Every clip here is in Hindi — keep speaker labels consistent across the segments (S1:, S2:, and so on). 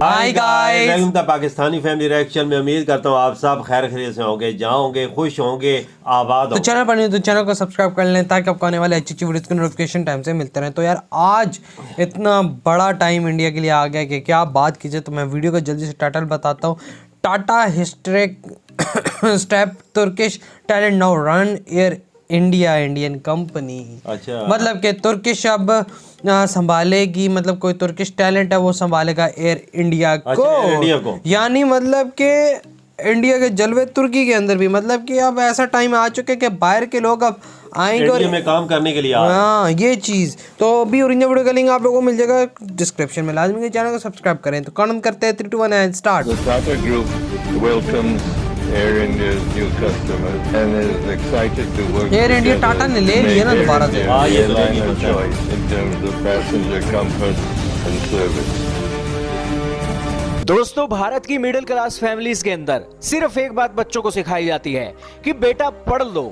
S1: Hi guys,
S2: welcome to Pakistani family reaction में। उम्मीद करता हूँ आप सब खैर खैरियत से होंगे, जहाँ होंगे खुश होंगे, आबाद
S1: तो चैनल पर नहीं तो चैनल को सब्सक्राइब कर लें ताकि आपको आने वाले अच्छी वीडियोस के नोटिफिकेशन टाइम से मिलते रहें। तो यार आज इतना बड़ा टाइम इंडिया के लिए आ गया कि क्या बात कीजिए। तो मैं वीडियो को जल्दी से टाइटल बताता हूँ। Tata historic step Turkish talent now run air India Indian company.
S2: अच्छा,
S1: मतलब कि तुर्किश अब संभालेगी, मतलब कोई तुर्किश टैलेंट है वो संभालेगा एयर इंडिया को। यानी मतलब कि इंडिया के जलवे तुर्की के अंदर भी, मतलब कि अब ऐसा टाइम आ चुका है कि बाहर के लोग अब आएंगे और
S2: में काम करने के लिए।
S1: हाँ, ये चीज़ तो अभी ओरिजिनल वीडियो का लिंक आप लोगों को मिल जाएगा डिस्क्रिप्शन में। लाजमी चैनल को सब्सक्राइब करें। तो कमेंट करते हैं 3, 2, 1 and start.
S3: Tata Group welcomes Air India's new customers and is excited to work
S1: Air India
S3: together
S1: Tata ने ले
S3: to
S1: लिया ना
S3: make Air
S1: दोबारा से।
S3: India
S2: ये
S3: the
S2: तो
S3: airline
S2: लेगी
S3: of choice in terms of passenger comfort and service.
S4: दोस्तों, भारत की मिडिल क्लास फैमिलीज के अंदर सिर्फ एक बात बच्चों को सिखाई जाती है कि बेटा पढ़ लो,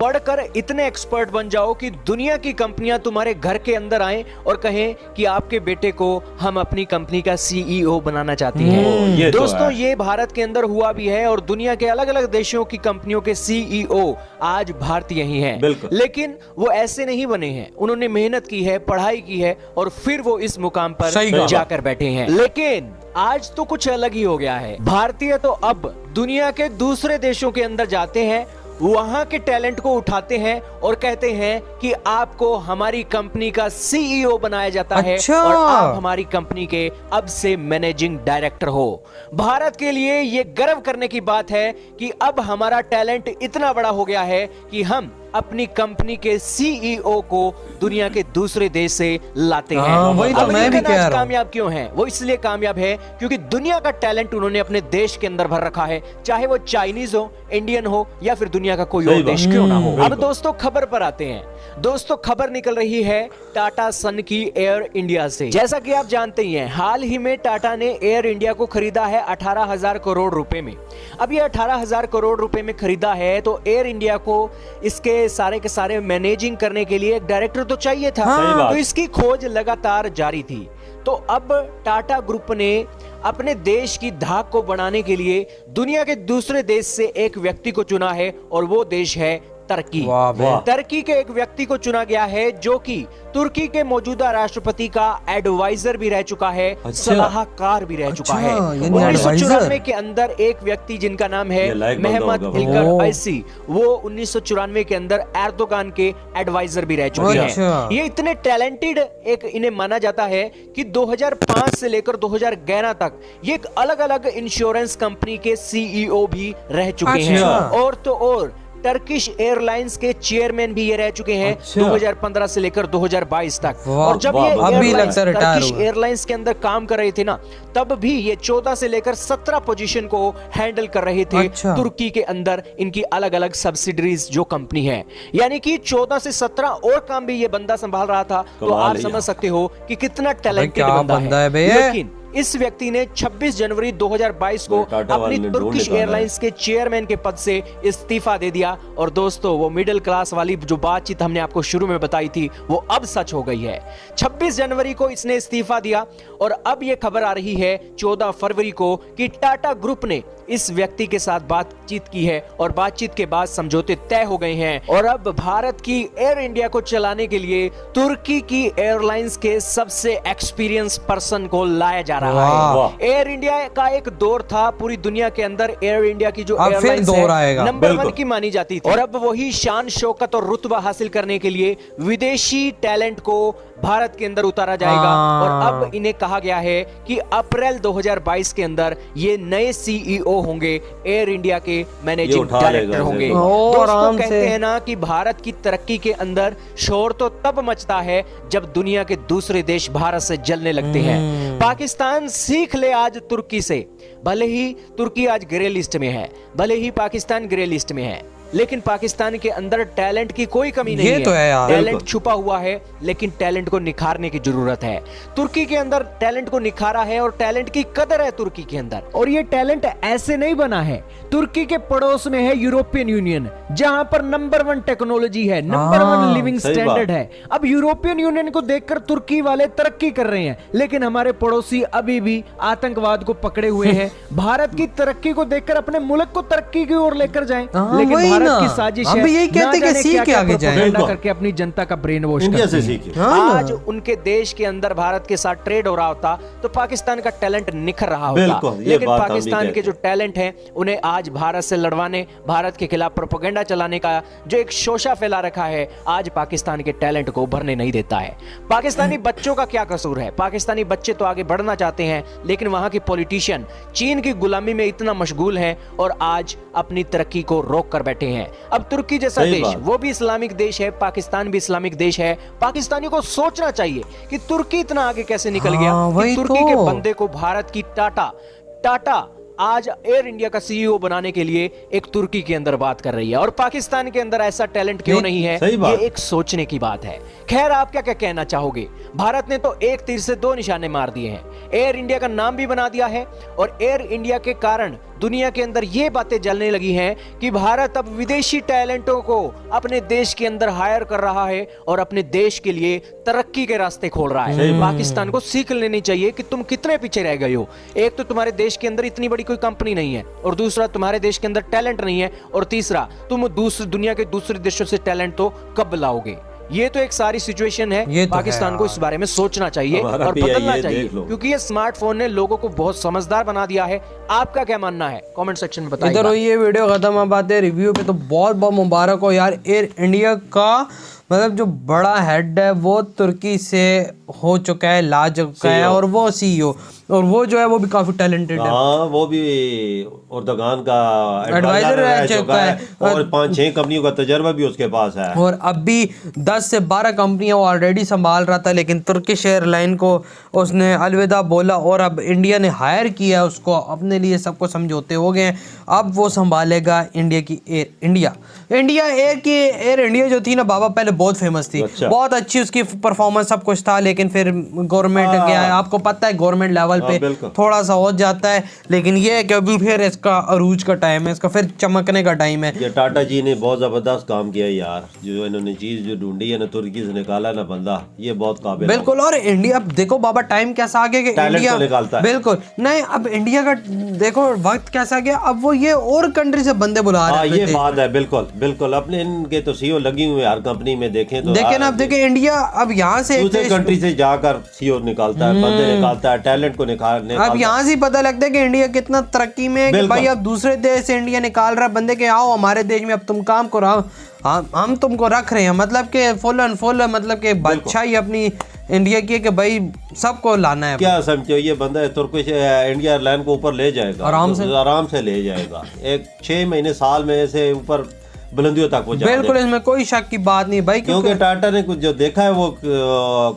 S4: पढ़कर इतने एक्सपर्ट बन जाओ कि दुनिया की कंपनियां तुम्हारे घर के अंदर आएं और कहें कि आपके बेटे को हम अपनी कंपनी का सीईओ बनाना चाहती हैं। दोस्तों, ये भारत के अंदर हुआ भी है और दुनिया के अलग अलग देशों की कंपनियों के सीईओ आज भारतीय ही हैं। लेकिन वो ऐसे नहीं बने हैं, उन्होंने मेहनत की है, पढ़ाई की है और फिर वो इस मुकाम पर जाकर बैठे हैं। लेकिन आज तो कुछ अलग ही हो गया है। भारतीय तो अब दुनिया के दूसरे देशों के अंदर जाते हैं, वहां के टैलेंट को उठाते हैं और कहते हैं कि आपको हमारी कंपनी का सीईओ बनाया जाता है और आप हमारी कंपनी के अब से मैनेजिंग डायरेक्टर हो। भारत के लिए यह गर्व करने की बात है कि अब हमारा टैलेंट इतना बड़ा हो गया है कि हम अपनी कंपनी के सीईओ को दुनिया के दूसरे देश से लाते हैं।
S1: वही तो मैं भी कह रहा हूं।
S4: कामयाब क्यों है? वो इसलिए कामयाब है क्योंकि दुनिया का टैलेंट उन्होंने अपने देश के अंदर भर रखा है, चाहे वो चाइनीज हो, इंडियन हो या फिर दुनिया का कोई और देश क्यों ना हो। अब दोस्तों खबर पर आते हैं। दोस्तों, खबर निकल रही है टाटा सन की एयर इंडिया से। जैसा कि आप जानते ही हैं, हाल ही में टाटा ने एयर इंडिया को खरीदा है 18,000 करोड़ रुपए में। अब ये 18,000 करोड़ रुपए में खरीदा है तो एयर इंडिया को इसके सारे के सारे मैनेजिंग करने के लिए एक डायरेक्टर तो चाहिए था। तो इसकी खोज लगातार जारी थी। तो अब टाटा ग्रुप ने अपने देश की धाक को बढ़ाने के लिए दुनिया के दूसरे देश से एक व्यक्ति को चुना है और वो देश है तुर्की। तुर्की के एक व्यक्ति को चुना गया है जो कि तुर्की के मौजूदा राष्ट्रपति का एडवाइजर भी रह चुका है, सलाहकार भी रह चुका है। 1994 के अंदर एक व्यक्ति जिनका नाम है मेहमत इल्कर ऐसी, वो 1994 के अंदर एर्दोगान के एडवाइजर भी रह चुके हैं। ये इतने टैलेंटेड एक इन्हें माना जाता है कि 2005 से लेकर 2011 तक ये एक अलग अलग इंश्योरेंस कंपनी के सीईओ भी रह चुके हैं। और तो और टर्किश एयरलाइंस के चेयरमैन भी ये रह चुके हैं 2015 से लेकर 2022 तक। और जब ये टर्किश एयरलाइंस के अंदर काम कर रहे थे ना, तब भी ये 14 से लेकर 17 पोजीशन को हैंडल कर रहे थे। तुर्की के अंदर इनकी अलग अलग सब्सिडरीज जो कंपनी है, यानी कि 14 से 17 और काम भी ये बंदा संभाल रहा था। तो आप समझ सकते हो कि कितना टैलेंटेड बंदा है। लेकिन इस व्यक्ति ने 26 जनवरी 2022 को अपनी तुर्किश एयरलाइंस के चेयरमैन के पद से इस्तीफा दे दिया। और दोस्तों, वो मिडिल क्लास वाली जो बातचीत हमने आपको शुरू में बताई थी वो अब सच हो गई है। 26 जनवरी को इसने इस्तीफा दिया और अब ये खबर आ रही है 14 फरवरी को कि टाटा ग्रुप ने इस व्यक्ति के साथ बातचीत की है और बातचीत के बाद समझौते तय हो गए हैं। और अब भारत की एयर इंडिया को चलाने के लिए तुर्की की एयरलाइंस के सबसे एक्सपीरियंस पर्सन को लाया जा रहा है। एयर इंडिया का एक दौर था पूरी दुनिया के अंदर, एयर इंडिया की जो एयरलाइंस है नंबर 1 की मानी जाती थी। और अब वही शान शौकत और रुतबा हासिल करने के लिए विदेशी टैलेंट को भारत के अंदर उतारा जाएगा। और अब इन्हें कहा गया है कि अप्रैल 2022 के अंदर ये नए सीईओ होंगे, एयर इंडिया के मैनेजिंग डायरेक्टर होंगे। दोस्तों, कहते हैं ना कि भारत की तरक्की के अंदर शोर तो तब मचता है जब दुनिया के दूसरे देश भारत से जलने लगते हैं। पाकिस्तान सीख ले आज तुर्की से। भले ही तुर्की आज ग्रे लिस्ट में है, भले ही पाकिस्तान ग्रे लिस्ट में है, लेकिन पाकिस्तान के अंदर टैलेंट की कोई कमी नहीं
S1: ये
S4: है।
S1: तो है यार।
S4: टैलेंट
S2: बिल्कुल।
S4: छुपा हुआ है, लेकिन टैलेंट को निखारने की जरूरत है। तुर्की के अंदर टैलेंट को निखारा है और टैलेंट की कदर है तुर्की के अंदर। और ये टैलेंट ऐसे नहीं बना है, तुर्की के पड़ोस में है यूरोपियन यूनियन, जहां पर नंबर 1 टेक्नोलॉजी है, नंबर 1 लिविंग
S2: सही
S4: स्टैंडर्ड
S2: बात।
S4: है। अब यूरोपियन यूनियन को देखकर तुर्की वाले तरक्की कर रहे हैं, लेकिन हमारे पड़ोसी अभी भी आतंकवाद को पकड़े हुए हैं। भारत की तरक्की को देखकर अपने मुल्क को तरक्की की ओर लेकर जाएं,
S1: हाँ,
S4: लेकिन
S1: वही
S4: भारत
S1: ना।
S4: की साजिश
S1: हम
S4: है
S1: भी यही
S4: ना
S1: कहते कि
S4: जाने
S1: सीख के
S4: क्या-क्या
S1: आगे जाएं।
S4: प्रोपेगेंडा
S2: बिल्कुल।
S4: करके अपनी जनता का ब्रेन वॉश
S2: इंडिया
S4: करते
S2: से
S4: हैं।
S2: सीखे।
S1: हाँ ना।
S4: आज उनके देश के अंदर भारत के साथ ट्रेड हो रहा होता तो पाकिस्तान का टैलेंट निखर रहा
S2: बिल्कुल,
S4: होता,
S2: ये
S4: लेकिन
S2: बात हम भी
S4: पाकिस्तान के
S2: कहते
S4: जो टैलेंट है उन्हें आज भारत से लड़वाने, भारत के खिलाफ प्रोपेगेंडा चलाने का जो एक शोषा फैला रखा है, आज पाकिस्तान के टैलेंट को उभरने नहीं देता है। पाकिस्तानी बच्चों का क्या कसूर है? पाकिस्तानी बच्चे तो आगे बढ़ना चाहते हैं, लेकिन वहां की पॉलिटिशियन चीन की गुलामी में इतना मशगूल हैं और आज अपनी तरक्की को रोक कर बैठे हैं। अब तुर्की जैसा
S2: सही
S4: देश,
S2: बात।
S4: वो भी इस्लामिक देश है, पाकिस्तान भी इस्लामिक देश है। पाकिस्तानी को सोचना चाहिए कि तुर्की इतना आगे कैसे निकल
S1: हाँ,
S4: गया
S1: वही
S4: कि तुर्की के
S1: तो।
S4: बंदे को भारत की टाटा आज एयर इंडिया का सीईओ बनाने के लिए एक तुर्की के अंदर बात कर रही है, और पाकिस्तान के अंदर ऐसा टैलेंट क्यों नहीं है?
S2: सही बात।
S4: ये एक सोचने की बात है। खैर, आप क्या क्या कहना चाहोगे? भारत ने तो एक तीर से 2 निशाने मार दिए हैं, एयर इंडिया का नाम भी बना दिया है, और एयर इंडिया के कारण दुनिया के अंदर ये बातें जलने लगी हैं कि भारत अब विदेशी टैलेंटों को अपने देश के अंदर हायर कर रहा है और अपने देश के लिए तरक्की के रास्ते खोल रहा है। पाकिस्तान को सीख लेनी चाहिए कि तुम कितने पीछे रह गए हो। एक तो तुम्हारे देश के अंदर इतनी बड़ी कोई कंपनी नहीं है, और दूसरा तुम्हारे देश के अंदर टैलेंट नहीं है, और तीसरा तुम दुनिया के दूसरे देशों से टैलेंट तो कब लाओगे? ये तो एक सारी सिचुएशन
S1: ये
S4: है।
S1: तो
S4: पाकिस्तान
S1: है
S4: को इस बारे में सोचना चाहिए
S2: हमारा
S4: और
S2: भी है,
S4: बदलना
S2: ये
S4: चाहिए,
S2: देख लो।
S4: क्योंकि ये स्मार्टफोन ने लोगों को बहुत समझदार बना दिया है। आपका क्या मानना है? कमेंट सेक्शन में बताइए।
S1: इधर हुई ये वीडियो खत्म। अब आते हैं रिव्यू पे। तो बहुत बहुत मुबारक हो यार, एयर इंडिया का मतलब जो बड़ा हेड है वो तुर्की से हो चुका है, ला चुका है, और वो सीईओ, और वो जो है वो भी काफी टैलेंटेड है।
S2: हाँ, वो भी उर्दगान का
S1: एडवाइजर रह चुका है,
S2: और 5-6 कंपनियों का तजर्बा भी उसके पास है।
S1: और अब भी 10 से 12 कंपनियां वो ऑलरेडी संभाल रहा था, लेकिन तुर्किश एयरलाइन को उसने अलविदा बोला, और अब इंडिया ने हायर किया उसको अपने लिए। सबको समझौते हो गए हैं, अब वो संभालेगा इंडिया की एयर इंडिया। एयर इंडिया जो थी ना बाबा, पहले बहुत फेमस थी।
S2: अच्छा।
S1: बहुत अच्छी उसकी परफॉर्मेंस सब कुछ था, लेकिन फिर गवर्नमेंट क्या है, आपको पता है गवर्नमेंट लेवल पे
S2: बिल्कुल।
S1: थोड़ा सा हो जाता है, लेकिन ये है कि अभी फिर इसका अरूज का टाइम है, इसका फिर चमकने का टाइम है।
S2: ये टाटा जी ने बहुत जबरदस्त काम किया यार, जो इन्होंने चीज जो ढूंढी है ना, तुर्की से निकाला ना बंदा, ये बहुत काबिल है।
S1: बिल्कुल। और इंडिया, अब देखो बाबा टाइम कैसा आ गया कि
S2: टैलेंट
S1: इंडिया
S2: तो निकालता है।
S1: बिल्कुल नहीं, अब इंडिया का देखो वक्त कैसा आ गया, अब वो ये और कंट्री से बंदे बुला
S2: हाँ,
S1: रहे
S2: ये
S1: हैं।
S2: बात है। बिल्कुल बिल्कुल, अपने इनके तो सीईओ लगी हुई है हर कंपनी में, देखें तो
S1: देखें ना, अब देखें इंडिया अब यहाँ से
S2: दूसरे कंट्री से जाकर सीईओ निकालता है, बंदे निकालता है, टैलेंट को निकालता
S1: अब यहाँ से ही पता लगता है कि इंडिया कितना तरक्की में है, कि
S2: बिल्कुल।
S1: भाई अब दूसरे देश से इंडिया निकाल रहा है बंदे के, आओ हमारे देश में अब तुम काम करो, हम तुमको रख रहे हैं। मतलब कि फुल एंड फुल, मतलब कि बादशाही अपनी इंडिया की है कि भाई सबको लाना है।
S2: क्या समझो, ये बंदा तुर्किश इंडिया एयरलाइन को ऊपर ले जाएगा, आराम से ले जाएगा। एक 6 महीने साल में से ऊपर बुलंदियों तक पहुंचा
S1: बिल्कुल, इसमें कोई शक की बात नहीं भाई,
S2: क्योंकि टाटा ने कुछ जो देखा है वो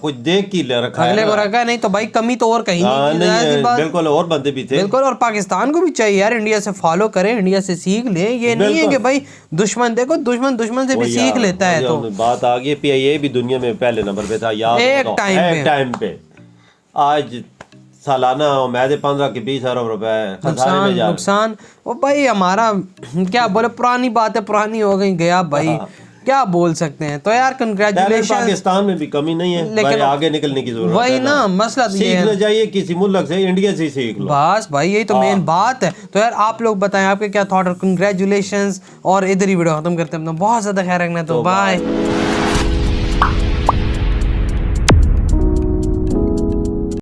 S2: कुछ देख की ले रखा है
S1: अगले को
S2: ना।
S1: रखा है, नहीं तो भाई कमी तो और कहीं
S2: हाँ,
S1: नहीं
S2: नहीं
S1: ऐसी
S2: है,
S1: बात।
S2: बिल्कुल, और बंदे भी थे।
S1: बिल्कुल, और पाकिस्तान को भी चाहिए यार, इंडिया से फॉलो करें, इंडिया से सीख ले। ये नहीं है कि भाई दुश्मन, देखो दुश्मन से भी
S2: वही
S1: सीख
S2: यार,
S1: लेता है। तो
S2: बात आ गई, PIA भी दुनिया में पहले नंबर पे था यार,
S1: एक टाइम पे।
S2: आज सालाना उम्मीद 15 के 20 अरब रुपए खसारे में जा रहे।
S1: नुकसान वो भाई हमारा क्या बोले, पुरानी बात है, पुरानी हो गई, गया भाई, क्या बोल सकते हैं। तो यार कंग्रेचुलेशन।
S2: पाकिस्तान में भी कमी नहीं है,
S1: लेकिन
S2: भाई आगे निकलने की जरूरत
S1: वही
S2: है
S1: ना मसला तो ये
S2: सीखना
S1: है।
S2: चाहिए किसी मुल्क से, इंडिया से ही सीख लो
S1: बस भाई यही तो मेन बात है। तो यार आप लोग बताएं आपके क्या थॉट, और कंग्रेचुलेशंस, और इधर ही वीडियो खत्म करते हैं। अपना बहुत ज्यादा ख्याल रखना, तो बाय।